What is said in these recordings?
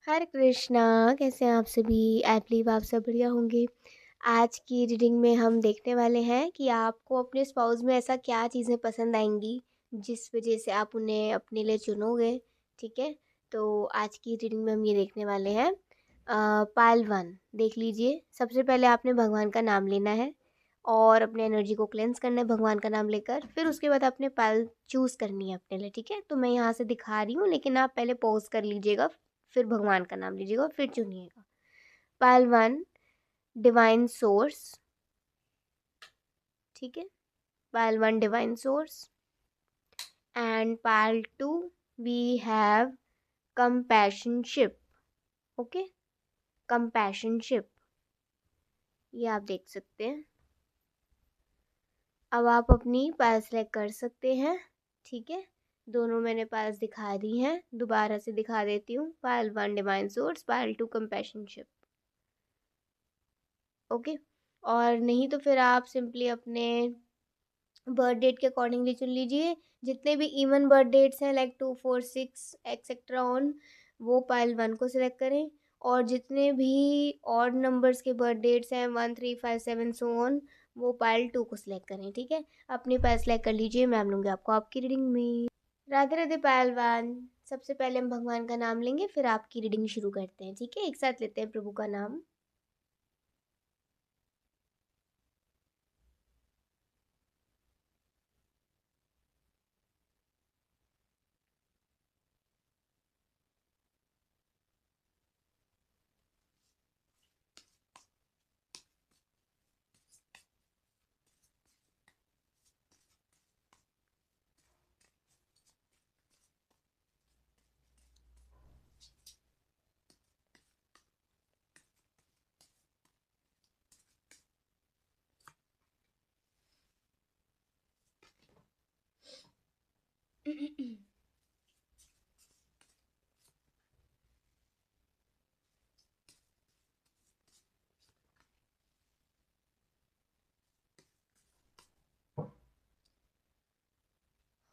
हरे कृष्णा। कैसे हैं आप सभी? आई बिलीव आप सब बढ़िया होंगे। आज की रीडिंग में हम देखने वाले हैं कि आपको अपने स्पाउस में ऐसा क्या चीज़ें पसंद आएंगी जिस वजह से आप उन्हें अपने लिए चुनोगे। ठीक है, तो आज की रीडिंग में हम ये देखने वाले हैं। पाइल वन देख लीजिए। सबसे पहले आपने भगवान का नाम लेना है और अपने एनर्जी को क्लेंस करना है भगवान का नाम लेकर। फिर उसके बाद आपने पाइल चूज़ करनी है अपने लिए। ठीक है, तो मैं यहाँ से दिखा रही हूँ, लेकिन आप पहले पॉज कर लीजिएगा, फिर भगवान का नाम लीजिएगा और फिर चुनिएगा। Pal one, divine source. ठीक है, pal one divine source. And pal two we have companionship. Okay, companionship, ये आप देख सकते हैं। अब आप अपनी पाल सेलेक्ट कर सकते हैं। ठीक है, दोनों मैंने पाल्स दिखा दी हैं, दोबारा से दिखा देती हूँ। पाल वन डिवाइन सोर्स, पाल टू कंपैशनशिप। ओके, और नहीं तो फिर आप सिंपली अपने बर्थ डेट के अकॉर्डिंगली चुन लीजिए। जितने भी इवन बर्थ डेट्स हैं लाइक 2 4 6 एक्सेट्रा ऑन, वो पाइल वन को सिलेक्ट करें। और जितने भी ऑड नंबर्स के बर्थ डेट्स हैं 1 3 5 7 सो ऑन, वो पाइल टू को सिलेक्ट करें। ठीक है, अपनी पाइल सेलेक्ट कर लीजिए, मैम लूँगी आपको आपकी रीडिंग में। राधे राधे पायल वन। सबसे पहले हम भगवान का नाम लेंगे, फिर आपकी रीडिंग शुरू करते हैं। ठीक है, एक साथ लेते हैं प्रभु का नाम।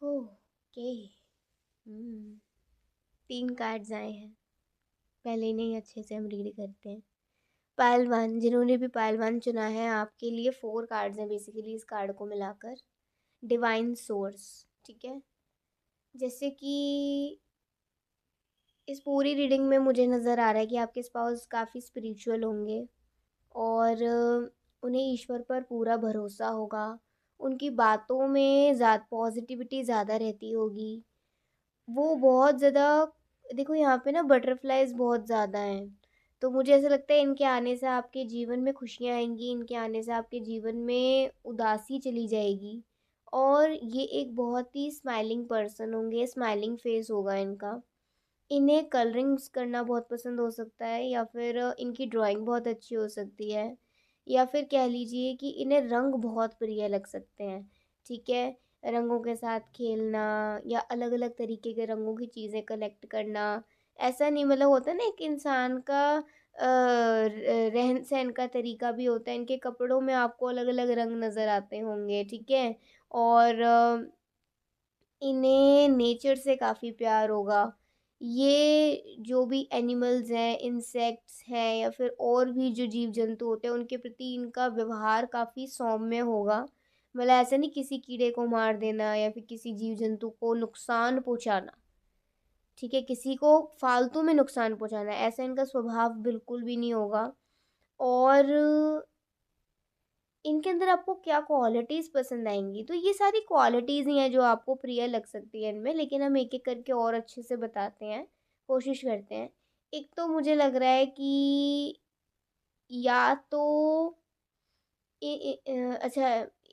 ओके, 3 कार्ड्स आए हैं, पहले इन्हें अच्छे से हम रीड करते हैं। पायल वन, जिन्होंने भी पायल वन चुना है, आपके लिए 4 कार्ड्स हैं बेसिकली इस कार्ड को मिलाकर। Divine source. ठीक है, जैसे कि इस पूरी रीडिंग में मुझे नज़र आ रहा है कि आपके स्पाउस काफ़ी स्पिरिचुअल होंगे और उन्हें ईश्वर पर पूरा भरोसा होगा। उनकी बातों में पॉजिटिविटी ज़्यादा रहती होगी। वो बहुत ज़्यादा, देखो यहाँ पे ना बटरफ्लाइज बहुत ज़्यादा हैं, तो मुझे ऐसा लगता है इनके आने से आपके जीवन में खुशियाँ आएंगी, इनके आने से आपके जीवन में उदासी चली जाएगी। और ये एक बहुत ही स्माइलिंग पर्सन होंगे, स्माइलिंग फेस होगा इनका। इन्हें कलरिंग्स करना बहुत पसंद हो सकता है, या फिर इनकी ड्राइंग बहुत अच्छी हो सकती है, या फिर कह लीजिए कि इन्हें रंग बहुत प्रिय लग सकते हैं। ठीक है, रंगों के साथ खेलना या अलग अलग तरीके के रंगों की चीज़ें कलेक्ट करना। ऐसा नहीं, मतलब होता है ना एक इंसान का रहन सहन का तरीका भी होता है। इनके कपड़ों में आपको अलग अलग रंग नज़र आते होंगे। ठीक है, और इन्हें नेचर से काफ़ी प्यार होगा। ये जो भी एनिमल्स हैं, इंसेक्ट्स हैं, या फिर और भी जो जीव जंतु होते हैं, उनके प्रति इनका व्यवहार काफ़ी सौम्य होगा। मतलब ऐसा नहीं किसी कीड़े को मार देना या फिर किसी जीव जंतु को नुकसान पहुंचाना। ठीक है, किसी को फालतू में नुकसान पहुंचाना, ऐसा इनका स्वभाव बिल्कुल भी नहीं होगा। और इनके अंदर आपको क्या क्वालिटीज़ पसंद आएंगी, तो ये सारी क्वालिटीज़ ही हैं जो आपको प्रिय लग सकती है इनमें, लेकिन हम एक एक करके और अच्छे से बताते हैं, कोशिश करते हैं। एक तो मुझे लग रहा है कि या तो अच्छा,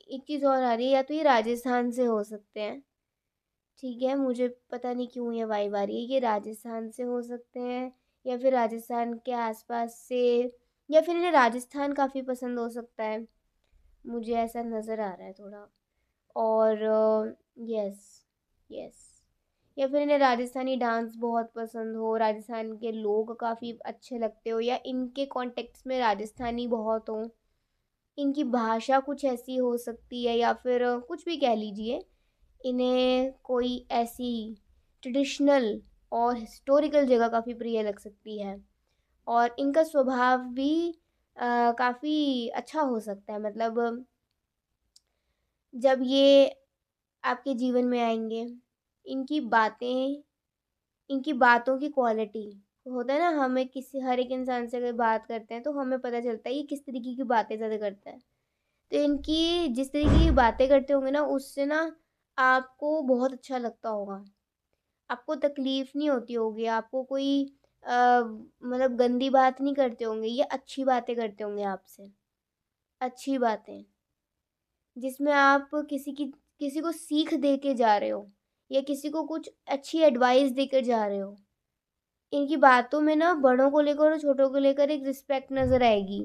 एक चीज़ और आ रही है, या तो ये राजस्थान से हो सकते हैं। ठीक है, मुझे पता नहीं क्यों ये वाइब आ रही है, ये राजस्थान से हो सकते हैं, या फिर राजस्थान के आसपास से, या फिर इन्हें राजस्थान काफ़ी पसंद हो सकता है। मुझे ऐसा नज़र आ रहा है थोड़ा। और यस, यस, या फिर इन्हें राजस्थानी डांस बहुत पसंद हो, राजस्थान के लोग काफ़ी अच्छे लगते हो, या इनके कॉन्टेक्ट्स में राजस्थानी बहुत हो, इनकी भाषा कुछ ऐसी हो सकती है, या फिर कुछ भी कह लीजिए। इन्हें कोई ऐसी ट्रेडिशनल और हिस्टोरिकल जगह काफ़ी प्रिय लग सकती है। और इनका स्वभाव भी काफ़ी अच्छा हो सकता है। मतलब जब ये आपके जीवन में आएँगे, इनकी बातें इनकी बातों की क्वालिटी होता है ना, हमें किसी हर एक इंसान से अगर बात करते हैं तो हमें पता चलता है ये किस तरीके की बातें ज़्यादा करता है। तो इनकी जिस तरीके की बातें करते होंगे ना, उससे ना आपको बहुत अच्छा लगता होगा। आपको तकलीफ़ नहीं होती होगी, आपको कोई मतलब गंदी बात नहीं करते होंगे, ये अच्छी बातें करते होंगे आपसे। अच्छी बातें, जिसमें आप किसी को सीख दे के जा रहे हो या किसी को कुछ अच्छी एडवाइस देकर जा रहे हो। इनकी बातों में ना बड़ों को लेकर और छोटों को लेकर एक रिस्पेक्ट नज़र आएगी।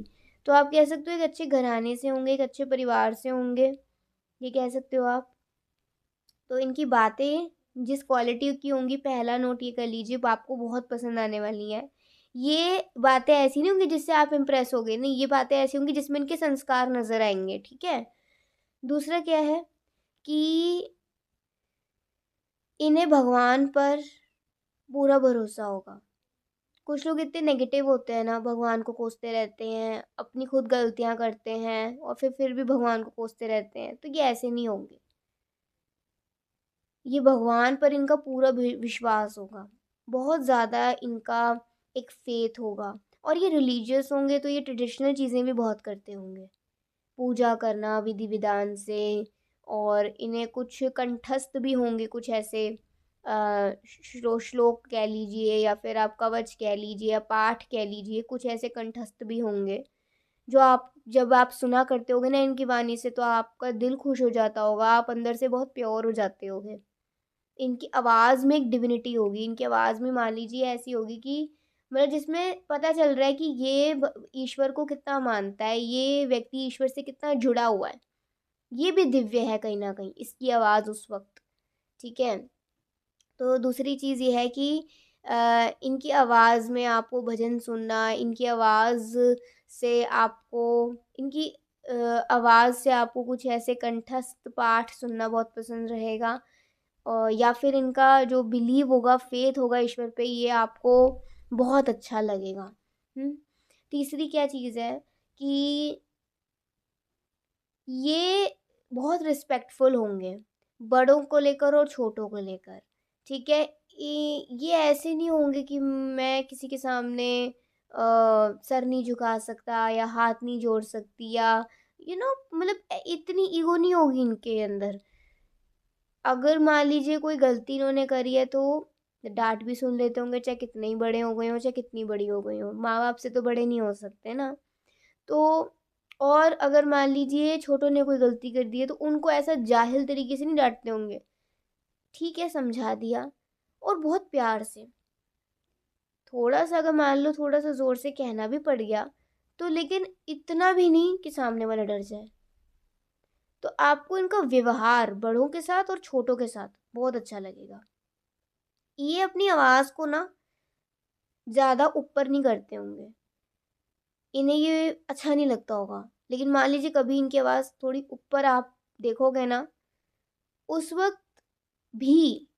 तो आप कह सकते हो एक अच्छे घराने से होंगे, एक अच्छे परिवार से होंगे, ये कह सकते हो आप। तो इनकी बातें जिस क्वालिटी की होंगी, पहला नोट ये कर लीजिए, आपको बहुत पसंद आने वाली हैं। ये बातें ऐसी नहीं होंगी जिससे आप इम्प्रेस होगे, नहीं, ये बातें ऐसी होंगी जिसमें इनके संस्कार नज़र आएँगे, ठीक है? दूसरा क्या है कि इन्हें भगवान पर पूरा भरोसा होगा। कुछ लोग इतने नेगेटिव होते हैं ना, भगवान को कोसते रहते हैं, अपनी खुद गलतियाँ करते हैं और फिर भी भगवान को कोसते रहते हैं, तो ये ऐसे नहीं होंगे। ये भगवान पर इनका पूरा विश्वास होगा, बहुत ज़्यादा इनका एक फ़ेथ होगा। और ये रिलीजियस होंगे तो ये ट्रेडिशनल चीज़ें भी बहुत करते होंगे, पूजा करना विधि-विधान से। और इन्हें कुछ कंठस्थ भी होंगे, कुछ ऐसे श्लोक कह लीजिए या फिर आप कवच कह लीजिए या पाठ कह लीजिए, कुछ ऐसे कंठस्थ भी होंगे जो आप जब आप सुना करते होगे ना इनकी वाणी से, तो आपका दिल खुश हो जाता होगा, आप अंदर से बहुत प्योर हो जाते होगे। इनकी आवाज़ में एक डिविनिटी होगी, इनकी आवाज़ में मान लीजिए ऐसी होगी कि मतलब जिसमें पता चल रहा है कि ये ईश्वर को कितना मानता है, ये व्यक्ति ईश्वर से कितना जुड़ा हुआ है। ये भी दिव्य है कहीं न कहीं, इसकी आवाज़ उस वक़्त, ठीक है? तो दूसरी चीज़ ये है कि इनकी आवाज़ में आपको भजन सुनना, इनकी आवाज़ से आपको इनकी आवाज़ से आपको कुछ ऐसे कंठस्थ पाठ सुनना बहुत पसंद रहेगा। या फिर इनका जो बिलीव होगा, फेथ होगा ईश्वर पे, ये आपको बहुत अच्छा लगेगा। हुँ? तीसरी क्या चीज़ है कि ये बहुत रिस्पेक्टफुल होंगे, बड़ों को लेकर और छोटों को लेकर, ठीक है? ये ऐसे नहीं होंगे कि मैं किसी के सामने सर नहीं झुका सकता या हाथ नहीं जोड़ सकती या मतलब इतनी ईगो नहीं होगी इनके अंदर। अगर मान लीजिए कोई गलती इन्होंने करी है तो डाँट भी सुन लेते होंगे, चाहे कितने ही बड़े हो गए हों, चाहे कितनी बड़ी हो गई हों, माँ-बाप से तो बड़े नहीं हो सकते ना। तो और अगर मान लीजिए छोटों ने कोई गलती कर दी है तो उनको ऐसा जाहिल तरीके से नहीं डाँटते होंगे, ठीक है समझा दिया और बहुत प्यार से। थोड़ा-सा अगर मान लो थोड़ा-सा ज़ोर से कहना भी पड़ गया, तो लेकिन इतना भी नहीं कि सामने वाला डर जाए। तो आपको इनका व्यवहार बड़ों के साथ और छोटों के साथ बहुत अच्छा लगेगा। ये अपनी आवाज़ को ना ज़्यादा ऊपर नहीं करते होंगे। इन्हें ये अच्छा नहीं लगता होगा। लेकिन मान लीजिए कभी इनकी आवाज़ थोड़ी ऊपर आप देखोगे ना, उस वक़्त भी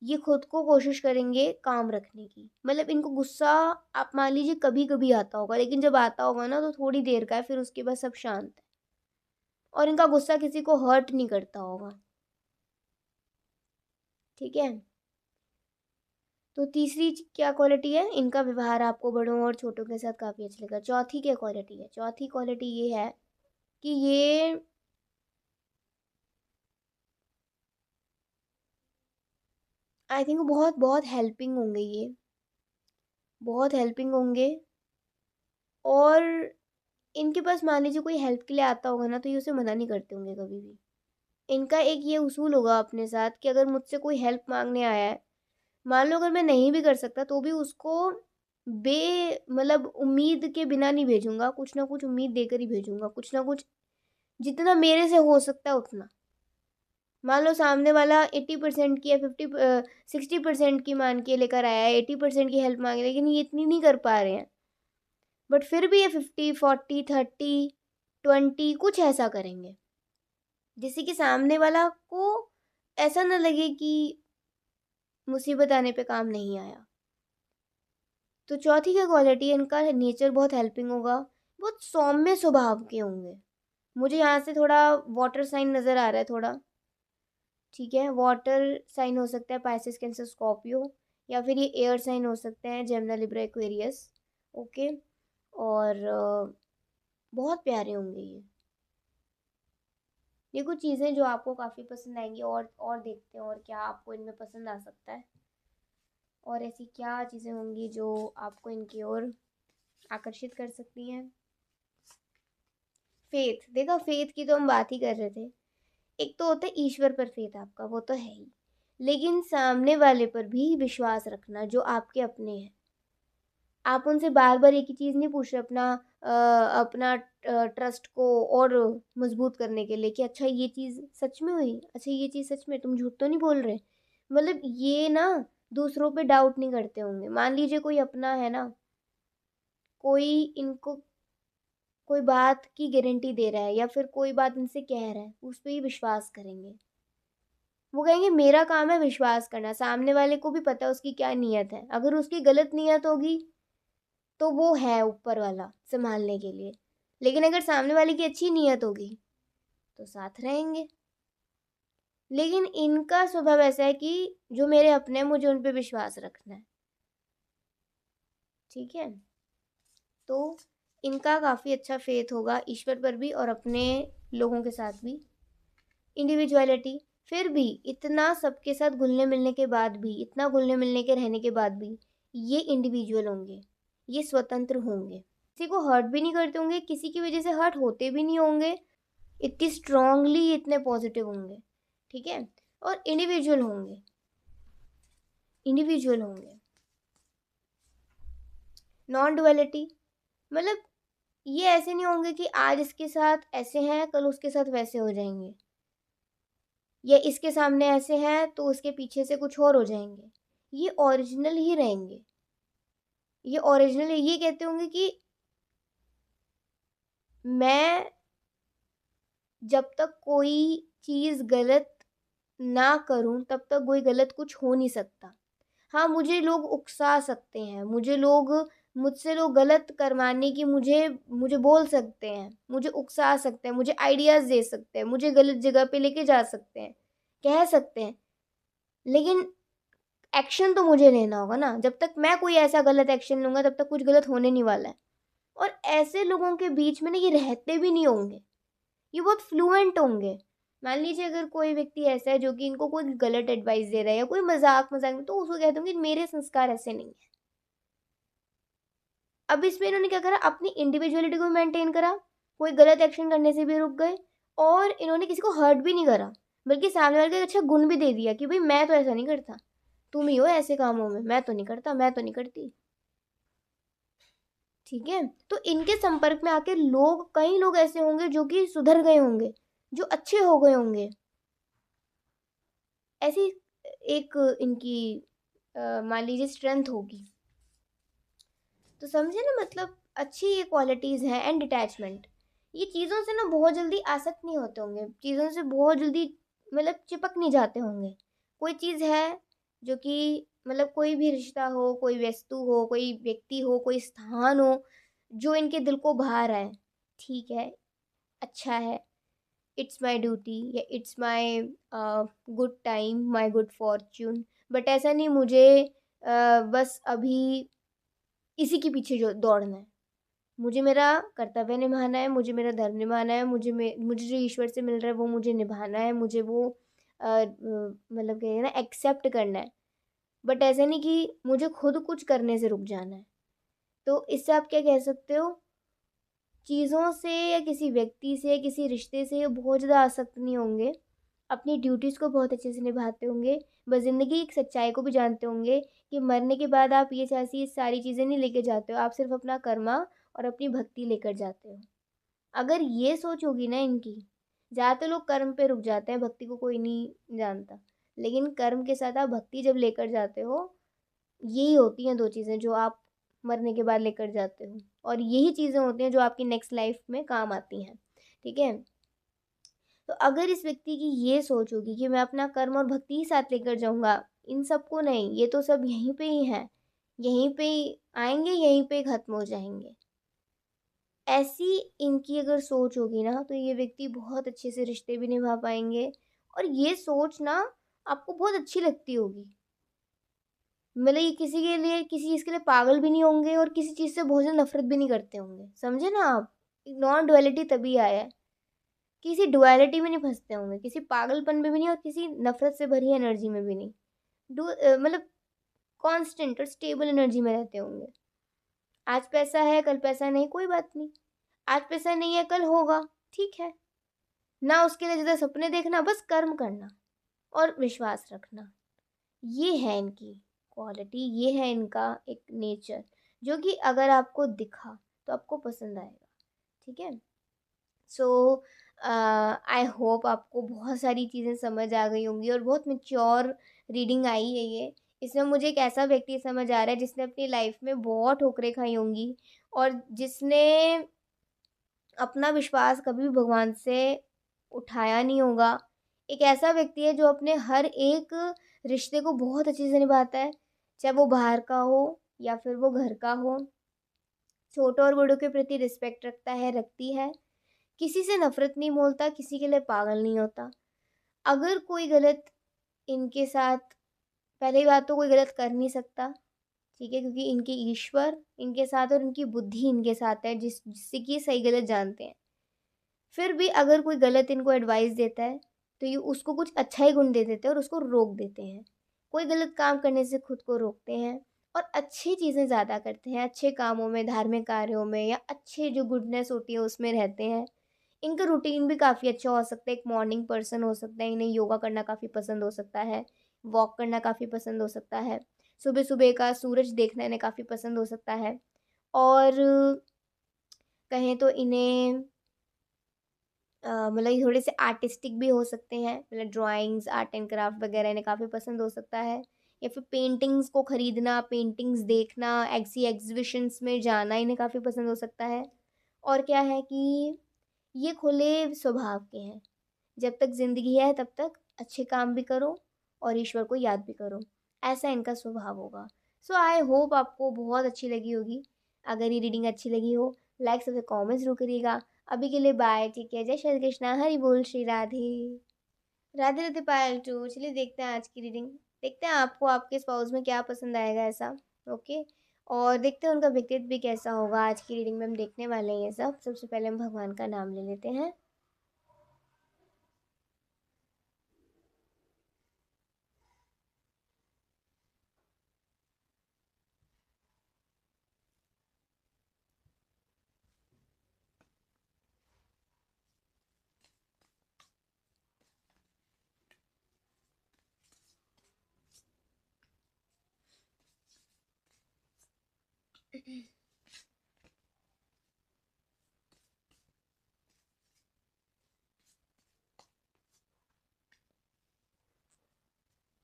ये खुद को कोशिश करेंगे काम रखने की। मतलब इनको गुस्सा आप मान लीजिए कभी-कभी आता होगा, लेकिन जब आता होगा ना तो थोड़ी देर का है, फिर उसके बाद सब शांत है। और इनका गुस्सा किसी को हर्ट नहीं करता होगा। ठीक है? तो तीसरी क्या क्वालिटी है, इनका व्यवहार आपको बड़ों और छोटों के साथ काफ़ी अच्छा लगेगा। चौथी क्या क्वालिटी है, चौथी क्वालिटी ये है कि ये आई थिंक बहुत बहुत हेल्पिंग होंगे ये, बहुत हेल्पिंग होंगे। और इनके पास मान लीजिए कोई हेल्प के लिए आता होगा ना तो ये उसे मना नहीं करते होंगे कभी भी। इनका एक ये उसूल होगा अपने साथ कि अगर मुझसे कोई हेल्प मांगने आया है, मान लो अगर मैं नहीं भी कर सकता तो भी उसको बे मतलब उम्मीद के बिना नहीं भेजूंगा, कुछ ना कुछ उम्मीद देकर ही भेजूंगा, कुछ ना कुछ जितना मेरे से हो सकता है उतना। मान लो सामने वाला 80% की या 60% की मान के लेकर आया है, 80% की हेल्प मांगे, लेकिन ये इतनी नहीं कर पा रहे हैं, बट फिर भी ये 50, 40, 30, 20 कुछ ऐसा करेंगे जिससे कि सामने वाला को ऐसा ना लगे कि मुसीबत आने पे काम नहीं आया। तो चौथी क्या क्वालिटी है, इनका नेचर बहुत हेल्पिंग होगा, बहुत सौम्य स्वभाव के होंगे। मुझे यहाँ से थोड़ा वाटर साइन नज़र आ रहा है थोड़ा, ठीक है। वाटर साइन हो सकता है पाइसेस, कैंसर, स्कॉर्पियो, या फिर ये एयर साइन हो सकते हैं जेमिनी, लिब्रा, एक्वेरियस। ओके। और बहुत प्यारे होंगे ये कुछ चीज़ें जो आपको काफ़ी पसंद आएंगी। और देखते हैं और क्या आपको इनमें पसंद आ सकता है, और ऐसी क्या चीज़ें होंगी जो आपको इनकी ओर आकर्षित कर सकती हैं। फेथ, देखा, फेथ की तो हम बात ही कर रहे थे। एक तो होता है ईश्वर पर फेथ आपका, वो तो है ही, लेकिन सामने वाले पर भी विश्वास रखना जो आपके अपने हैं। आप उनसे बार बार एक ही चीज़ नहीं पूछ रहे अपना ट्रस्ट को और मजबूत करने के लिए कि अच्छा ये चीज़ सच में हुई, अच्छा ये चीज़ सच में, तुम झूठ तो नहीं बोल रहे। मतलब ये ना दूसरों पे डाउट नहीं करते होंगे। मान लीजिए कोई अपना है ना, कोई इनको कोई बात की गारंटी दे रहा है या फिर कोई बात इनसे कह रहा है, उस पर ही विश्वास करेंगे। वो कहेंगे मेरा काम है विश्वास करना, सामने वाले को भी पता है उसकी क्या नीयत है। अगर उसकी गलत नीयत होगी तो वो है ऊपर वाला संभालने के लिए, लेकिन अगर सामने वाले की अच्छी नीयत होगी तो साथ रहेंगे। लेकिन इनका स्वभाव ऐसा है कि जो मेरे अपने हैं मुझे उन पे विश्वास रखना है, ठीक है। तो इनका काफ़ी अच्छा फेथ होगा ईश्वर पर भी और अपने लोगों के साथ भी। इंडिविजुअलिटी, फिर भी इतना सबके साथ घुलने मिलने के बाद भी, इतना घुलने मिलने के रहने के बाद भी ये इंडिविजुअल होंगे, ये स्वतंत्र होंगे, किसी को हर्ट भी नहीं करते होंगे, किसी की वजह से हर्ट होते भी नहीं होंगे, इतनी स्ट्रांगली इतने पॉजिटिव होंगे, ठीक है। और इंडिविजुअल होंगे, इंडिविजुअल होंगे। नॉन डुअलिटी, मतलब ये ऐसे नहीं होंगे कि आज इसके साथ ऐसे हैं कल उसके साथ वैसे हो जाएंगे, या इसके सामने ऐसे हैं तो उसके पीछे से कुछ और हो जाएंगे। ये ओरिजिनल ही रहेंगे, ये ओरिजिनल, ये कहते होंगे कि मैं जब तक कोई चीज़ गलत ना करूं तब तक कोई गलत कुछ हो नहीं सकता। हाँ, मुझे लोग उकसा सकते हैं, मुझसे लोग गलत करवाने की मुझे मुझे बोल सकते हैं, मुझे उकसा सकते हैं, मुझे आइडियाज़ दे सकते हैं, मुझे गलत जगह पे लेके जा सकते हैं, कह सकते हैं, लेकिन एक्शन तो मुझे लेना होगा ना। जब तक मैं कोई ऐसा गलत एक्शन लूँगा तब तक कुछ गलत होने नहीं वाला है। और ऐसे लोगों के बीच में ना ये रहते भी नहीं होंगे, ये बहुत फ्लुएंट होंगे। मान लीजिए अगर कोई व्यक्ति ऐसा है जो कि इनको कोई गलत एडवाइस दे रहा है या कोई मजाक मजाक में, तो उसको कहते होंगे मेरे संस्कार ऐसे नहीं है। अब इसमें इन्होंने क्या करा, अपनी इंडिविजुअलिटी को मेंटेन करा, कोई गलत एक्शन करने से भी रुक गए, और इन्होंने किसी को हर्ट भी नहीं करा, बल्कि सामने वाले को एक अच्छा गुण भी दे दिया कि भाई मैं तो ऐसा नहीं करता, तुम ही हो ऐसे कामों में, मैं तो नहीं करता, मैं तो नहीं करती, ठीक है। तो इनके संपर्क में आके लोग, कई लोग ऐसे होंगे जो कि सुधर गए होंगे, जो अच्छे हो गए होंगे। ऐसी एक इनकी मान लीजिए स्ट्रेंथ होगी। तो समझे ना, मतलब अच्छी ये क्वालिटीज़ हैं। एंड डिटैचमेंट, ये चीज़ों से ना बहुत जल्दी आसक्त नहीं होते होंगे, चीज़ों से बहुत जल्दी मतलब चिपक नहीं जाते होंगे। कोई चीज़ है जो कि मतलब कोई भी रिश्ता हो, कोई वस्तु हो, कोई व्यक्ति हो, कोई स्थान हो जो इनके दिल को भा रहा है, ठीक है, अच्छा है, इट्स माई ड्यूटी या it's my good time, my good Fortune. But ऐसा नहीं मुझे बस अभी इसी के पीछे जो दौड़ना है, मुझे मेरा कर्तव्य निभाना है, मुझे मेरा धर्म निभाना है, मुझे जो ईश्वर से मिल रहा है वो मुझे निभाना है, मुझे वो मतलब कहिए ना एक्सेप्ट करना है। बट ऐसा नहीं कि मुझे खुद कुछ करने से रुक जाना है। तो इससे आप क्या कह सकते हो, चीज़ों से या किसी व्यक्ति से या किसी रिश्ते से बहुत ज़्यादा आसक्त नहीं होंगे, अपनी ड्यूटीज़ को बहुत अच्छे से निभाते होंगे, बस ज़िंदगी की सच्चाई को भी जानते होंगे कि मरने के बाद आप ये ऐसी सारी चीज़ें नहीं लेके जाते हो, आप सिर्फ अपना कर्मा और अपनी भक्ति लेकर जाते हो। अगर ये सोच होगी ना इनकी, ज़्यादातर लोग कर्म पे रुक जाते हैं, भक्ति को कोई नहीं जानता, लेकिन कर्म के साथ आप भक्ति जब लेकर जाते हो, यही होती हैं दो चीज़ें जो आप मरने के बाद लेकर जाते हो, और यही चीज़ें होती हैं जो आपकी नेक्स्ट लाइफ में काम आती हैं, ठीक है। तो अगर इस व्यक्ति की ये सोच होगी कि मैं अपना कर्म और भक्ति ही साथ लेकर जाऊंगा इन सबको नहीं, ये तो सब यहीं पे ही हैं, यहीं पे ही आएंगे, यहीं पे ख़त्म हो जाएंगे। ऐसी इनकी अगर सोच होगी ना तो ये व्यक्ति बहुत अच्छे से रिश्ते भी निभा पाएंगे। और ये सोच ना आपको बहुत अच्छी लगती होगी, मतलब ये किसी के लिए, किसी चीज़ के लिए पागल भी नहीं होंगे और किसी चीज़ से बहुत ज़्यादा नफरत भी नहीं करते होंगे, समझे ना आप। नॉन डुअलिटी तभी आया है, किसी डुअलिटी में नहीं फंसते होंगे, किसी पागलपन में भी नहीं और किसी नफरत से भरी एनर्जी में भी नहीं। मतलब कांस्टेंट और स्टेबल एनर्जी में रहते होंगे। आज पैसा है, कल पैसा नहीं, कोई बात नहीं। आज पैसा नहीं है, कल होगा, ठीक है ना। उसके लिए ज़्यादा सपने देखना, बस कर्म करना और विश्वास रखना। ये है इनकी क्वालिटी, ये है इनका एक नेचर, जो कि अगर आपको दिखा तो आपको पसंद आएगा, ठीक है। सो आई होप आपको बहुत सारी चीज़ें समझ आ गई होंगी और बहुत मेच्योर रीडिंग आई है ये। इसमें मुझे एक ऐसा व्यक्ति समझ आ रहा है जिसने अपनी लाइफ में बहुत ठोकरें खाई होंगी और जिसने अपना विश्वास कभी भी भगवान से उठाया नहीं होगा। एक ऐसा व्यक्ति है जो अपने हर एक रिश्ते को बहुत अच्छे से निभाता है, चाहे वो बाहर का हो या फिर वो घर का हो। छोटों और बड़ों के प्रति रिस्पेक्ट रखता है, रखती है। किसी से नफरत नहीं बोलता, किसी के लिए पागल नहीं होता। अगर कोई गलत इनके साथ, पहली बात तो कोई गलत कर नहीं सकता, ठीक है, क्योंकि इनके ईश्वर इनके साथ और इनकी बुद्धि इनके साथ है, जिससे कि ये सही गलत जानते हैं। फिर भी अगर कोई गलत इनको एडवाइस देता है तो ये उसको कुछ अच्छा ही गुण दे देते हैं और उसको रोक देते हैं। कोई गलत काम करने से खुद को रोकते हैं और अच्छी चीज़ें ज़्यादा करते हैं, अच्छे कामों में, धार्मिक कार्यों में, या अच्छे जो गुडनेस होती है उसमें रहते हैं। इनका रूटीन भी काफ़ी अच्छा हो सकता है, एक मॉर्निंग पर्सन हो सकता है, इन्हें योगा करना काफ़ी पसंद हो सकता है, वॉक करना काफ़ी पसंद हो सकता है, सुबह सुबह का सूरज देखना इन्हें काफ़ी पसंद हो सकता है। और कहें तो इन्हें मतलब ये थोड़े से आर्टिस्टिक भी हो सकते हैं, मतलब ड्राइंग्स, आर्ट एंड क्राफ्ट वगैरह इन्हें काफ़ी पसंद हो सकता है। या फिर पेंटिंग्स को खरीदना, पेंटिंग्स देखना, ऐसी एग्जीबिशंस में जाना इन्हें काफ़ी पसंद हो सकता है। और क्या है कि ये खुले स्वभाव के हैं, जब तक ज़िंदगी है तब तक अच्छे काम भी करो और ईश्वर को याद भी करो, ऐसा इनका स्वभाव होगा। सो आई होप आपको बहुत अच्छी लगी होगी। अगर ये रीडिंग अच्छी लगी हो, लाइक सबसे कॉमेंट जरूर करिएगा। अभी के लिए बाय, ठीक है। जय श्री कृष्णा, हरि बोल, श्री राधे। राधे राधे पायल टू। चलिए देखते हैं आज की रीडिंग, देखते हैं आपको आपके स्पाउस में क्या पसंद आएगा, ऐसा। ओके। और देखते हैं उनका व्यक्तित्व भी कैसा होगा। आज की रीडिंग में हम देखने वाले हैं ये सब। सबसे पहले हम भगवान का नाम ले लेते हैं।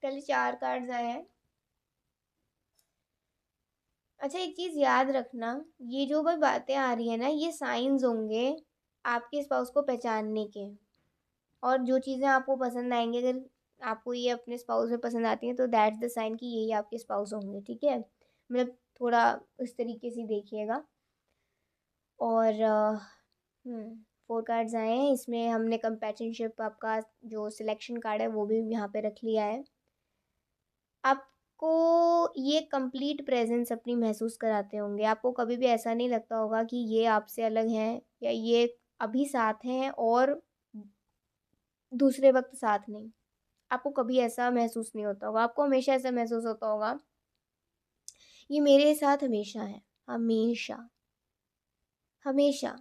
कल 4 कार्ड्स आए हैं। अच्छा, एक चीज़ याद रखना, ये जो भी बातें आ रही है ना, ये साइंस होंगे आपके स्पाउस को पहचानने के। और जो चीज़ें आपको पसंद आएंगी, अगर आपको ये अपने स्पाउस में पसंद आती हैं तो दैट्स द साइन कि यही आपके स्पाउस होंगे, ठीक है। मतलब थोड़ा इस तरीके से देखिएगा। और 4 कार्ड्स आए हैं, इसमें हमने कंपैशनशिप, आपका जो सिलेक्शन कार्ड है वो भी यहाँ पे रख लिया है। आपको ये कंप्लीट प्रेजेंस अपनी महसूस कराते होंगे। आपको कभी भी ऐसा नहीं लगता होगा कि ये आपसे अलग हैं या ये अभी साथ हैं और दूसरे वक्त साथ नहीं। आपको कभी ऐसा महसूस नहीं होता होगा, आपको हमेशा ऐसा महसूस होता होगा ये मेरे साथ हमेशा है, हमेशा, हमेशा।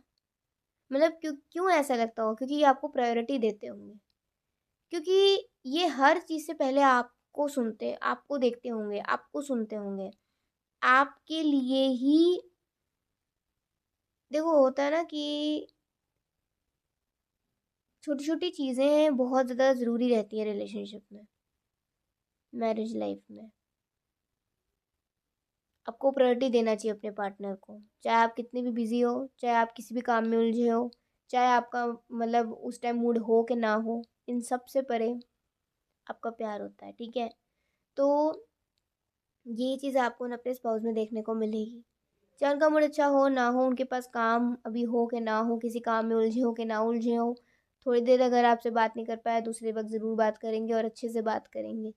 मतलब क्यों क्यों ऐसा लगता होगा, क्योंकि ये आपको प्रायोरिटी देते होंगे, क्योंकि ये हर चीज़ से पहले आपको सुनते, आपको देखते होंगे, आपको सुनते होंगे, आपके लिए ही। देखो होता है ना कि छोटी छोटी चीज़ें बहुत ज़्यादा ज़रूरी रहती है रिलेशनशिप में, मैरिज लाइफ में। आपको प्रायोरिटी देना चाहिए अपने पार्टनर को, चाहे आप कितने भी बिजी हो, चाहे आप किसी भी काम में उलझे हो, चाहे आपका मतलब उस टाइम मूड हो कि ना हो, इन सब से परे आपका प्यार होता है, ठीक है। तो ये चीज़ आपको ना अपने स्पाउस में देखने को मिलेगी। चाहे उनका मूड अच्छा हो ना हो, उनके पास काम अभी हो कि ना हो, किसी काम में उलझे हो कि ना उलझे हो, थोड़ी देर अगर आपसे बात नहीं कर पाया दूसरे वक्त ज़रूर बात करेंगे और अच्छे से बात करेंगे,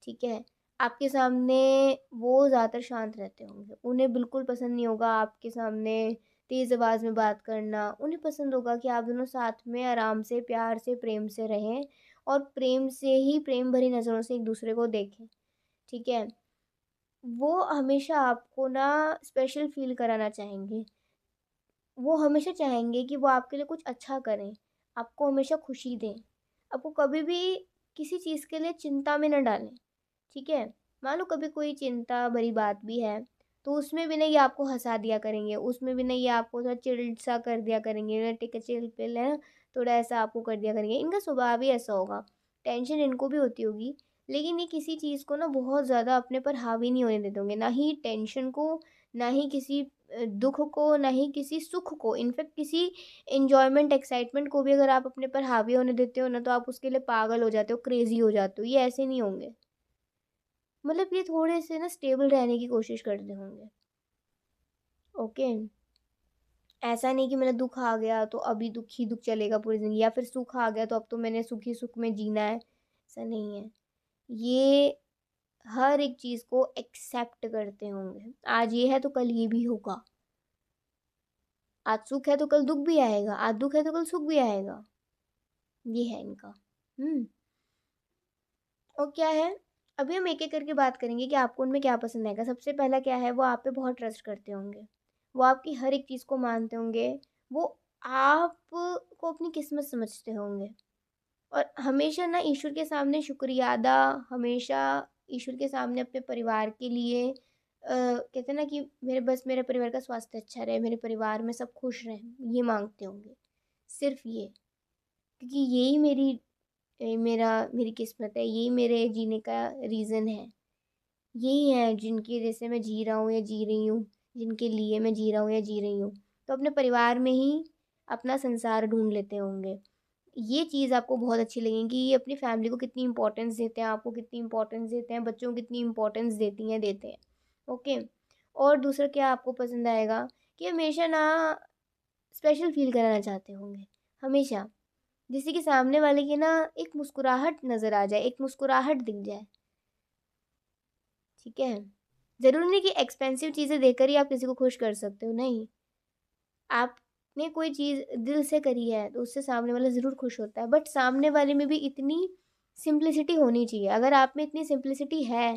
ठीक है। आपके सामने वो ज़्यादातर शांत रहते होंगे, उन्हें बिल्कुल पसंद नहीं होगा आपके सामने तेज़ आवाज़ में बात करना। उन्हें पसंद होगा कि आप दोनों साथ में आराम से, प्यार से, प्रेम से रहें और प्रेम से ही, प्रेम भरी नज़रों से एक दूसरे को देखें, ठीक है। वो हमेशा आपको ना स्पेशल फ़ील कराना चाहेंगे। वो हमेशा चाहेंगे कि वो आपके लिए कुछ अच्छा करें, आपको हमेशा खुशी दें, आपको कभी भी किसी चीज़ के लिए चिंता में ना डालें, ठीक है? मान लो कभी कोई चिंता भरी बात भी है, तो उसमें भी ना ये आपको हँसा दिया करेंगे, उसमें भी ना ये आपको थोड़ा चिढ़ सा कर दिया करेंगे, ना टिक चिल पिल है ना, थोड़ा ऐसा आपको कर दिया करेंगे। इनका स्वभाव ही ऐसा होगा, टेंशन इनको भी होती होगी, लेकिन ये किसी चीज़ को ना बहुत ज़्यादा अपने पर हावी नहीं होने देते होंगे, ना ही टेंशन को, ना ही किसी दुःख को, ना ही किसी सुख को, इनफैक्ट किसी एन्जॉयमेंट, एक्साइटमेंट को भी अगर आप अपने पर हावी होने देते हो ना, तो आप उसके लिए पागल हो जाते हो, क्रेज़ी हो जाते हो। ये ऐसे नहीं होंगे। मतलब ये थोड़े से ना स्टेबल रहने की कोशिश करते होंगे। ओके? ऐसा नहीं कि मैंने दुःख आ गया तो अभी दुःख ही दुःख चलेगा पूरी ज़िंदगी, या फिर सुख आ गया तो अब तो मैंने सुख ही सुख में जीना है, ऐसा नहीं है। ये हर एक चीज़ को एक्सेप्ट करते होंगे। आज ये है तो कल ये भी होगा। आज सुख है तो कल दुःख भी आएगा, आज दुःख है तो कल सुख भी आएगा। ये है इनका। और क्या है, अभी हम एक-एक करके बात करेंगे कि आपको उनमें क्या पसंद आएगा। सबसे पहला क्या है, वो आप पे बहुत ट्रस्ट करते होंगे। वो आपकी हर एक चीज़ को मानते होंगे। वो आपको अपनी किस्मत समझते होंगे और हमेशा ना ईश्वर के सामने शुक्रिया अदा, हमेशा ईश्वर के सामने अपने परिवार के लिए कहते हैं ना कि मेरे परिवार का स्वास्थ्य अच्छा रहे, मेरे परिवार में सब खुश रहें, ये माँगते होंगे। सिर्फ़ ये, क्योंकि यही मेरी किस्मत है, यही मेरे जीने का रीज़न है। यही है जिनकी वजह से मैं जी रहा हूँ या जी रही हूँ, जिनके लिए मैं जी रहा हूँ या जी रही हूँ। तो अपने परिवार में ही अपना संसार ढूँढ लेते होंगे। ये चीज़ आपको बहुत अच्छी लगेगी, ये अपनी फैमिली को कितनी इम्पोर्टेंस देते हैं, आपको कितनी इम्पोर्टेंस देते हैं, बच्चों को कितनी इम्पोर्टेंस देती हैं, देते हैं। ओके? और दूसरा क्या आपको पसंद आएगा कि हमेशा ना स्पेशल फ़ील कराना चाहते होंगे, हमेशा। जिससे कि सामने वाले की ना एक मुस्कुराहट नज़र आ जाए, एक मुस्कुराहट दिख जाए, ठीक है? ज़रूरी नहीं कि एक्सपेंसिव चीज़ें देकर ही आप किसी को खुश कर सकते हो, नहीं। आपने कोई चीज़ दिल से करी है, तो उससे सामने वाला ज़रूर खुश होता है, बट सामने वाले में भी इतनी सिंप्लिसिटी होनी चाहिए। अगर आप में इतनी सिंप्लिसिटी है,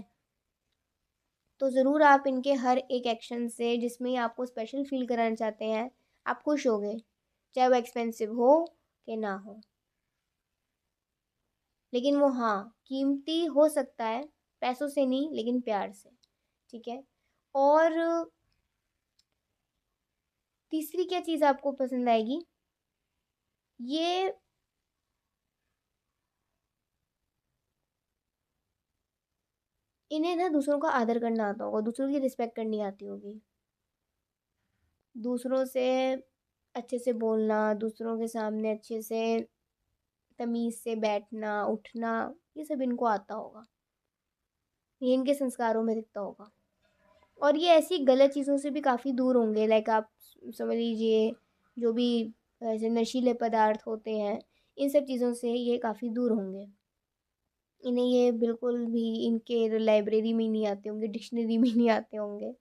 तो ज़रूर आप इनके हर एक एक्शन से जिसमें ये आपको स्पेशल फ़ील कराना चाहते हैं, आप खुश होगे, चाहे वो एक्सपेंसिव हो कि ना हो। लेकिन वो हाँ, कीमती हो सकता है, पैसों से नहीं लेकिन प्यार से, ठीक है? और तीसरी क्या चीज़ आपको पसंद आएगी? ये इन्हें ना दूसरों का आदर करना आता होगा, दूसरों की रिस्पेक्ट करनी आती होगी। दूसरों से अच्छे से बोलना, दूसरों के सामने अच्छे से तमीज़ से बैठना, उठना, ये सब इनको आता होगा। ये इनके संस्कारों में दिखता होगा। और ये ऐसी गलत चीज़ों से भी काफ़ी दूर होंगे, लाइक आप समझ लीजिए जो भी ऐसे नशीले पदार्थ होते हैं, इन सब चीज़ों से ये काफ़ी दूर होंगे। इन्हें ये बिल्कुल भी इनके लाइब्रेरी में ही नहीं आते होंगे, डिक्शनरी में नहीं आते होंगे।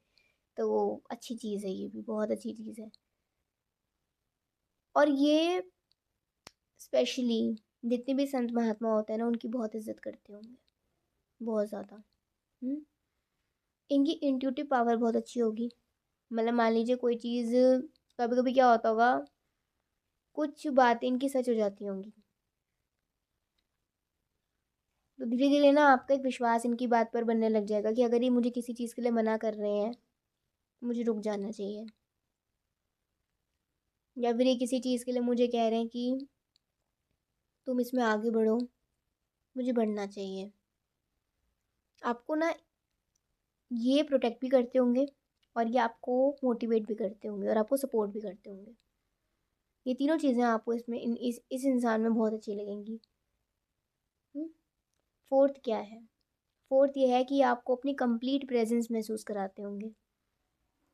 तो अच्छी चीज़ है, ये भी बहुत अच्छी चीज़ है। और ये स्पेशली जितने भी संत महात्मा होते हैं ना, उनकी बहुत इज़्ज़त करते होंगे, बहुत ज़्यादा। हुँ? इनकी इंट्यूटिव पावर बहुत अच्छी होगी। मतलब मान लीजिए कोई चीज़, कभी-कभी क्या होता होगा, कुछ बातें इनकी सच हो जाती होंगी। तो धीरे-धीरे ना आपका एक विश्वास इनकी बात पर बनने लग जाएगा कि अगर ये मुझे किसी चीज़ के लिए मना कर रहे हैं, मुझे रुक जाना चाहिए। या फिर ये किसी चीज़ के लिए मुझे कह रहे हैं कि तुम इसमें आगे बढ़ो, मुझे बढ़ना चाहिए। आपको ना ये प्रोटेक्ट भी करते होंगे और ये आपको मोटिवेट भी करते होंगे और आपको सपोर्ट भी करते होंगे। ये तीनों चीज़ें आपको इसमें इस इंसान में बहुत अच्छी लगेंगी। हुँ? 4th क्या है? फोर्थ ये है कि आपको अपनी कंप्लीट प्रेजेंस महसूस कराते होंगे,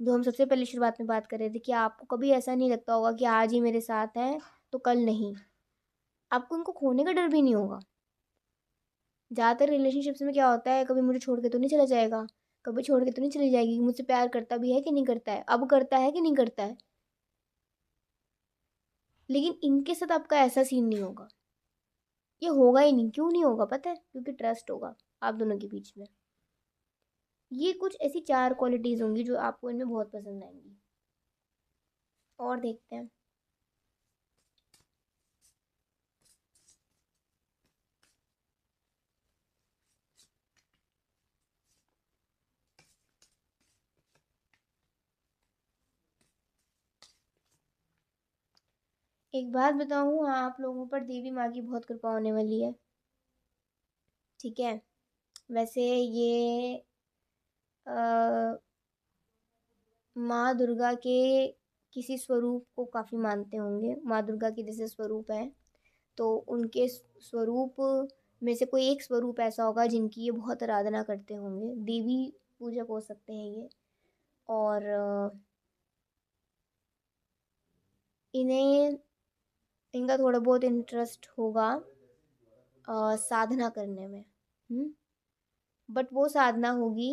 जो हम सबसे पहले शुरुआत में बात कर रहे थे कि आपको कभी ऐसा नहीं लगता होगा कि आज ही मेरे साथ हैं तो कल नहीं। आपको उनको खोने का डर भी नहीं होगा। ज़्यादातर रिलेशनशिप्स में क्या होता है, कभी मुझे छोड़ के तो नहीं चला जाएगा, कभी छोड़ के तो नहीं चली जाएगी, मुझसे प्यार करता भी है कि नहीं करता है, अब करता है कि नहीं करता है। लेकिन इनके साथ आपका ऐसा सीन नहीं होगा, ये होगा ही नहीं। क्यों नहीं होगा पता है? क्योंकि ट्रस्ट होगा आप दोनों के बीच में। ये कुछ ऐसी 4 क्वालिटीज़ होंगी जो आपको इनमें बहुत पसंद आएंगी। और देखते हैं। एक बात बताऊँ, आप लोगों पर देवी माँ की बहुत कृपा होने वाली है। ठीक है। वैसे ये माँ दुर्गा के किसी स्वरूप को काफ़ी मानते होंगे। माँ दुर्गा के जैसे स्वरूप है तो उनके स्वरूप में से कोई एक स्वरूप ऐसा होगा जिनकी ये बहुत आराधना करते होंगे। देवी पूजक हो सकते हैं ये। और इन्हें इनका थोड़ा बहुत इंटरेस्ट होगा साधना करने में। बट वो साधना होगी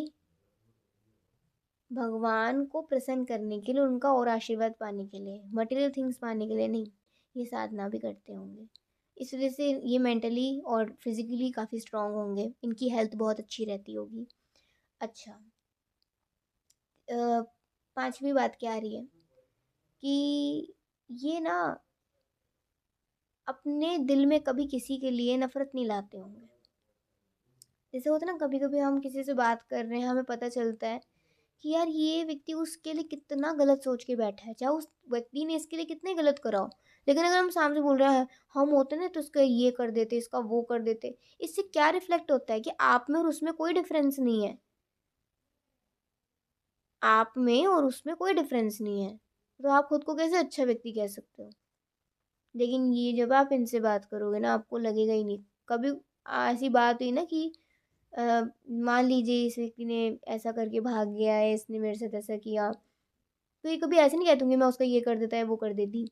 भगवान को प्रसन्न करने के लिए, उनका और आशीर्वाद पाने के लिए, मटेरियल थिंग्स पाने के लिए नहीं। ये साधना भी करते होंगे, इस वजह से ये मेंटली और फिजिकली काफ़ी स्ट्रांग होंगे। इनकी हेल्थ बहुत अच्छी रहती होगी। अच्छा, 5वीं बात क्या आ रही है कि ये ना अपने दिल में कभी किसी के लिए नफरत नहीं लाते होंगे। जैसे होता है ना, कभी कभी हम किसी से बात कर रहे हैं, हमें पता चलता है कि यार ये व्यक्ति उसके लिए कितना गलत सोच के बैठा है, चाहे उस व्यक्ति ने इसके लिए कितने गलत करा हो। लेकिन अगर हम सामने बोल रहे हैं हम होते ना तो इसका ये कर देते, इसका वो कर देते, इससे क्या रिफ्लेक्ट होता है कि आप में और उसमें कोई डिफरेंस नहीं है। आप में और उसमें कोई डिफरेंस नहीं है, तो आप खुद को कैसे अच्छा व्यक्ति कह सकते हो? लेकिन ये जब आप इनसे बात करोगे ना, आपको लगेगा ही नहीं। कभी ऐसी बात हुई ना कि अ, मान लीजिए इस व्यक्ति ने ऐसा करके भाग गया है, इसने मेरे साथ ऐसा किया, तो ये कभी ऐसे नहीं कहते होंगे मैं उसका ये कर देता है वो कर देती।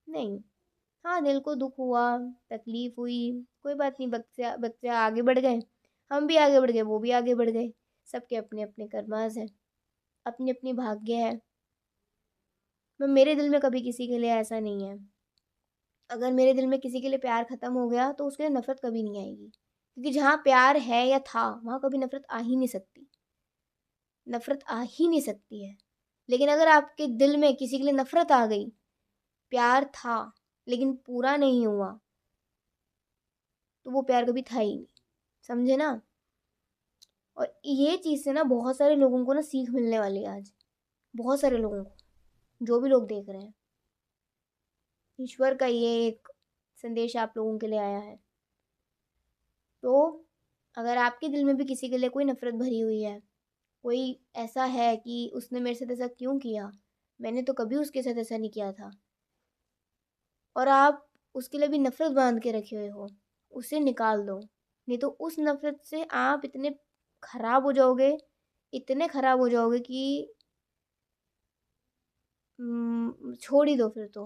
नहीं। हाँ, दिल को दुख हुआ, तकलीफ हुई, कोई बात नहीं, बच्चे बच्चे आगे बढ़ गए, हम भी आगे बढ़ गए, वो भी आगे बढ़ गए। सबके अपने अपने कर्मास हैं, अपनी अपनी भाग्य है। मैं मेरे दिल में कभी किसी के लिए ऐसा नहीं है। अगर मेरे दिल में किसी के लिए प्यार खत्म हो गया तो उसके लिए नफरत कभी नहीं आएगी, क्योंकि जहाँ प्यार है या था वहाँ कभी नफरत आ ही नहीं सकती। नफरत आ ही नहीं सकती है। लेकिन अगर आपके दिल में किसी के लिए नफरत आ गई, प्यार था लेकिन पूरा नहीं हुआ, तो वो प्यार कभी था ही नहीं। समझे ना? और ये चीज़ से ना बहुत सारे लोगों को ना सीख मिलने वाली है आज। बहुत सारे लोगों को, जो भी लोग देख रहे हैं, ईश्वर का ये एक संदेश आप लोगों के लिए आया है। तो अगर आपके दिल में भी किसी के लिए कोई नफरत भरी हुई है, कोई ऐसा है कि उसने मेरे साथ ऐसा क्यों किया, मैंने तो कभी उसके साथ ऐसा नहीं किया था, और आप उसके लिए भी नफरत बांध के रखे हुए हो, उसे निकाल दो। नहीं तो उस नफरत से आप इतने खराब हो जाओगे, इतने खराब हो जाओगे कि छोड़ ही दो फिर तो,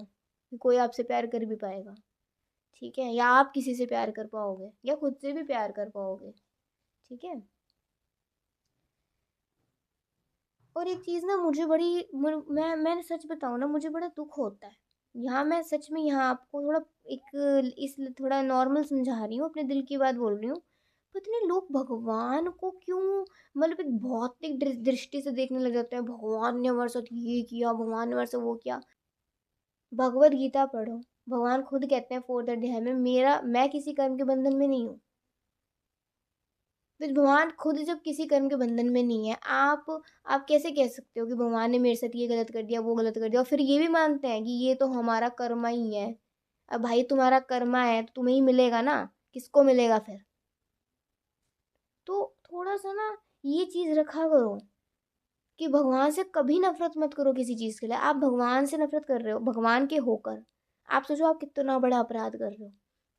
कि कोई आपसे प्यार कर भी पाएगा। ठीक है? या आप किसी से प्यार कर पाओगे या खुद से भी प्यार कर पाओगे। ठीक है? और एक चीज़ ना मुझे बड़ी मैं सच बताऊँ ना, मुझे बड़ा दुख होता है। यहाँ मैं सच में यहाँ आपको थोड़ा एक इस थोड़ा नॉर्मल समझा रही हूँ, अपने दिल की बात बोल रही हूँ। पता नहीं लोग भगवान को क्यों मतलब एक भौतिक दृष्टि से देखने लग जाते हैं। भगवान ने हमारे साथ ये किया, भगवान ने हमारे साथ वो किया। भगवत गीता पढ़ो, भगवान खुद कहते हैं 4th अध्याय में, मैं किसी कर्म के बंधन में नहीं हूँ। तो भगवान खुद जब किसी कर्म के बंधन में नहीं है, आप कैसे कह सकते हो कि भगवान ने मेरे साथ ये गलत कर दिया, वो गलत कर दिया, और फिर ये भी मानते हैं कि ये तो हमारा कर्मा ही है। अब भाई तुम्हारा कर्मा है तो तुम्हें ही मिलेगा ना, किसको मिलेगा फिर? तो थोड़ा सा ना ये चीज रखा करो कि भगवान से कभी नफरत मत करो किसी चीज के लिए। आप भगवान से नफरत कर रहे हो भगवान के होकर, आप सोचो आप कितना बड़ा अपराध कर रहे हो,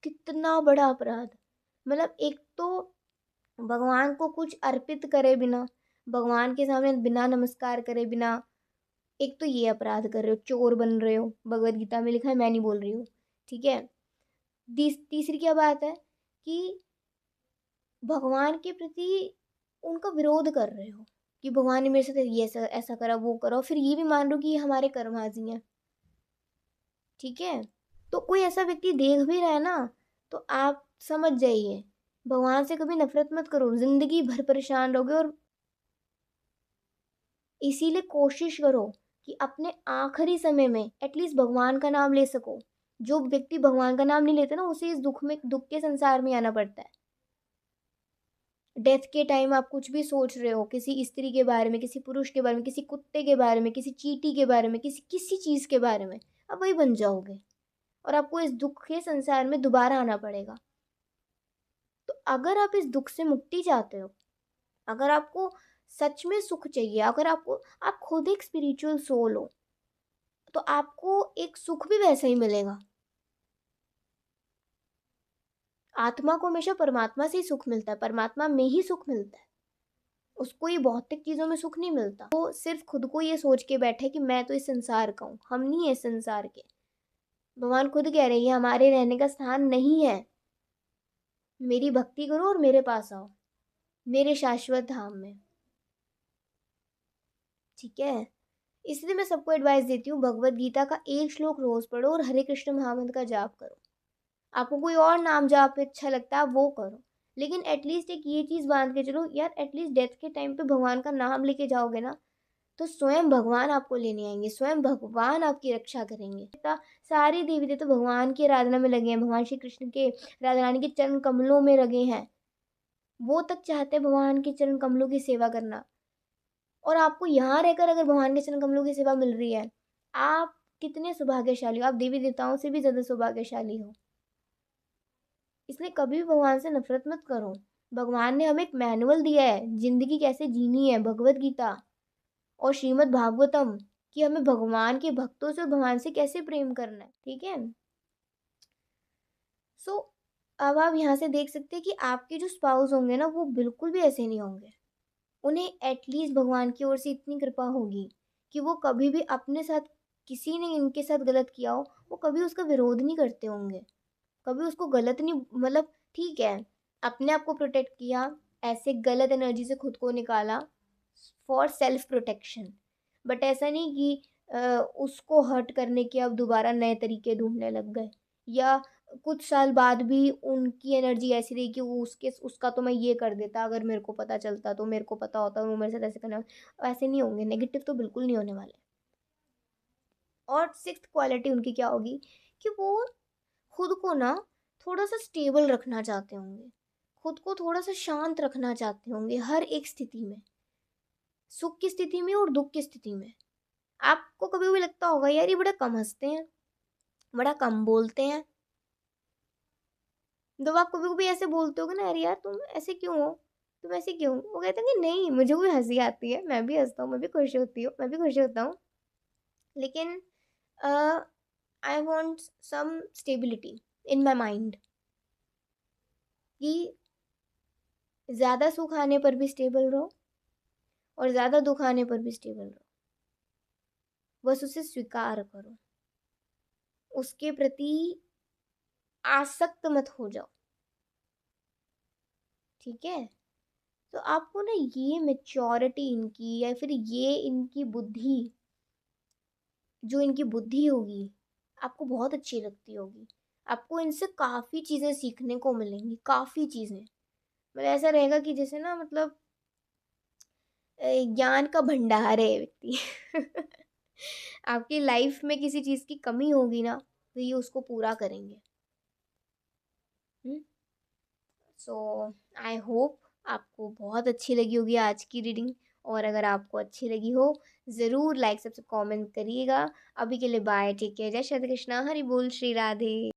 कितना बड़ा अपराध। मतलब एक तो भगवान को कुछ अर्पित करे बिना, भगवान के सामने बिना नमस्कार करे बिना, एक तो ये अपराध कर रहे हो, चोर बन रहे हो, भगवत गीता में लिखा है, मैं नहीं बोल रही हूँ, ठीक है। तीसरी क्या बात है कि भगवान के प्रति उनका विरोध कर रहे हो कि भगवान ने मेरे साथ ये ऐसा ऐसा करा, वो करा, और फिर ये भी मान लो कि ये हमारे कर्माजी हैं, ठीक है। तो कोई ऐसा व्यक्ति देख भी रहा है ना, तो आप समझ जाइए, भगवान से कभी नफरत मत करो, जिंदगी भर परेशान रहोगे। और इसीलिए कोशिश करो कि अपने आखिरी समय में एटलीस्ट भगवान का नाम ले सको। जो व्यक्ति भगवान का नाम नहीं लेता ना, उसे इस दुख के संसार में आना पड़ता है। डेथ के टाइम आप कुछ भी सोच रहे हो, किसी स्त्री के बारे में, किसी पुरुष के बारे में, किसी कुत्ते के बारे में, किसी चींटी के बारे में, किसी किसी चीज के बारे में, आप वही बन जाओगे और आपको इस दुख के संसार में दोबारा आना पड़ेगा। तो अगर आप इस दुख से मुक्ति चाहते हो, अगर आपको सच में सुख चाहिए, अगर आपको, आप खुद एक स्पिरिचुअल सोल हो, तो आपको एक सुख भी वैसा ही मिलेगा। आत्मा को हमेशा परमात्मा से ही सुख मिलता है, परमात्मा में ही सुख मिलता है, उसको ये भौतिक चीजों में सुख नहीं मिलता। वो सिर्फ खुद को ये सोच के बैठे कि मैं तो इस संसार का हूँ, हम नहीं है इस संसार के। भगवान खुद कह रहे हैं, ये हमारे रहने का स्थान नहीं है, मेरी भक्ति करो और मेरे पास आओ, मेरे शाश्वत धाम में, ठीक है। इसलिए मैं सबको एडवाइस देती हूँ, भगवत गीता का एक श्लोक रोज पढ़ो और हरे कृष्ण महामंत्र का जाप करो। आपको कोई और नाम जाप अच्छा लगता है वो करो, लेकिन एटलीस्ट एक ये चीज बांध के चलो यार, एटलीस्ट डेथ के टाइम पे भगवान का नाम लेके जाओगे ना, तो स्वयं भगवान आपको लेने आएंगे, स्वयं भगवान आपकी रक्षा करेंगे। सारे देवी देवता तो भगवान की आराधना में लगे हैं, भगवान श्री कृष्ण के, राधा रानी के चरण कमलों में लगे हैं, वो तक चाहते हैं भगवान के चरण कमलों की सेवा करना। और आपको यहाँ रहकर अगर भगवान के चरण कमलों की सेवा मिल रही है, आप कितने सौभाग्यशाली हो, आप देवी देवताओं से भी ज्यादा सौभाग्यशाली हो। इसलिए कभी भी भगवान से नफरत मत करो। भगवान ने हमें एक मैनुअल दिया है जिंदगी कैसे जीनी है, भगवत गीता और श्रीमद् भागवतम, कि हमें भगवान के भक्तों से और भगवान से कैसे प्रेम करना है, ठीक है। सो अब आप यहाँ से देख सकते हैं कि आपके जो स्पाउस होंगे ना, वो बिल्कुल भी ऐसे नहीं होंगे। उन्हें एटलीस्ट भगवान की ओर से इतनी कृपा होगी कि वो कभी भी अपने साथ, किसी ने इनके साथ गलत किया हो, वो कभी उसका विरोध नहीं करते होंगे, कभी उसको गलत नहीं, मतलब ठीक है, अपने आप को प्रोटेक्ट किया, ऐसे गलत एनर्जी से खुद को निकाला फॉर सेल्फ प्रोटेक्शन, बट ऐसा नहीं कि उसको हर्ट करने के अब दोबारा नए तरीके ढूंढने लग गए, या कुछ साल बाद भी उनकी एनर्जी ऐसी रही कि वो उसका तो मैं ये कर देता, अगर मेरे को पता चलता, तो मेरे को पता होता, वो मेरे साथ ऐसे करना, ऐसे नहीं होंगे, नेगेटिव तो बिल्कुल नहीं होने वाले। और सिक्स्थ क्वालिटी उनकी क्या होगी कि वो खुद को ना थोड़ा सा स्टेबल रखना चाहते होंगे, खुद को थोड़ा सा शांत रखना चाहते होंगे हर एक स्थिति में, सुख की स्थिति में और दुख की स्थिति में। आपको कभी भी लगता होगा यार ये बड़ा कम हंसते हैं, बड़ा कम बोलते हैं, जब आप कभी कभी ऐसे बोलते हो ना, अरे यार तुम ऐसे क्यों हो, तुम ऐसे क्यों, वो कहते हैं कि नहीं मुझे भी हंसी आती है, मैं भी हंसता हूँ, मैं भी खुश होती हूँ, मैं भी खुश होता हूँ, लेकिन I want some stability in my mind, कि ज़्यादा सुख आने पर भी स्टेबल रहो और ज़्यादा दुख आने पर भी स्टेबल रहो, बस उसे स्वीकार करो, उसके प्रति आसक्त मत हो जाओ, ठीक है। तो आपको ना ये मेच्योरिटी इनकी, या फिर ये इनकी बुद्धि, जो इनकी बुद्धि होगी, आपको बहुत अच्छी लगती होगी, आपको इनसे काफ़ी चीज़ें सीखने को मिलेंगी, काफ़ी चीज़ें, मतलब ऐसा रहेगा कि जैसे ना, मतलब ज्ञान का भंडार है ये व्यक्ति। आपकी लाइफ में किसी चीज़ की कमी होगी ना, तो ये उसको पूरा करेंगे। सो आई होप आपको बहुत अच्छी लगी होगी आज की रीडिंग, और अगर आपको अच्छी लगी हो, ज़रूर लाइक सबसे कमेंट करिएगा। अभी के लिए बाय, टेक केयर, जय श्री कृष्णा, हरि बोल, श्री राधे।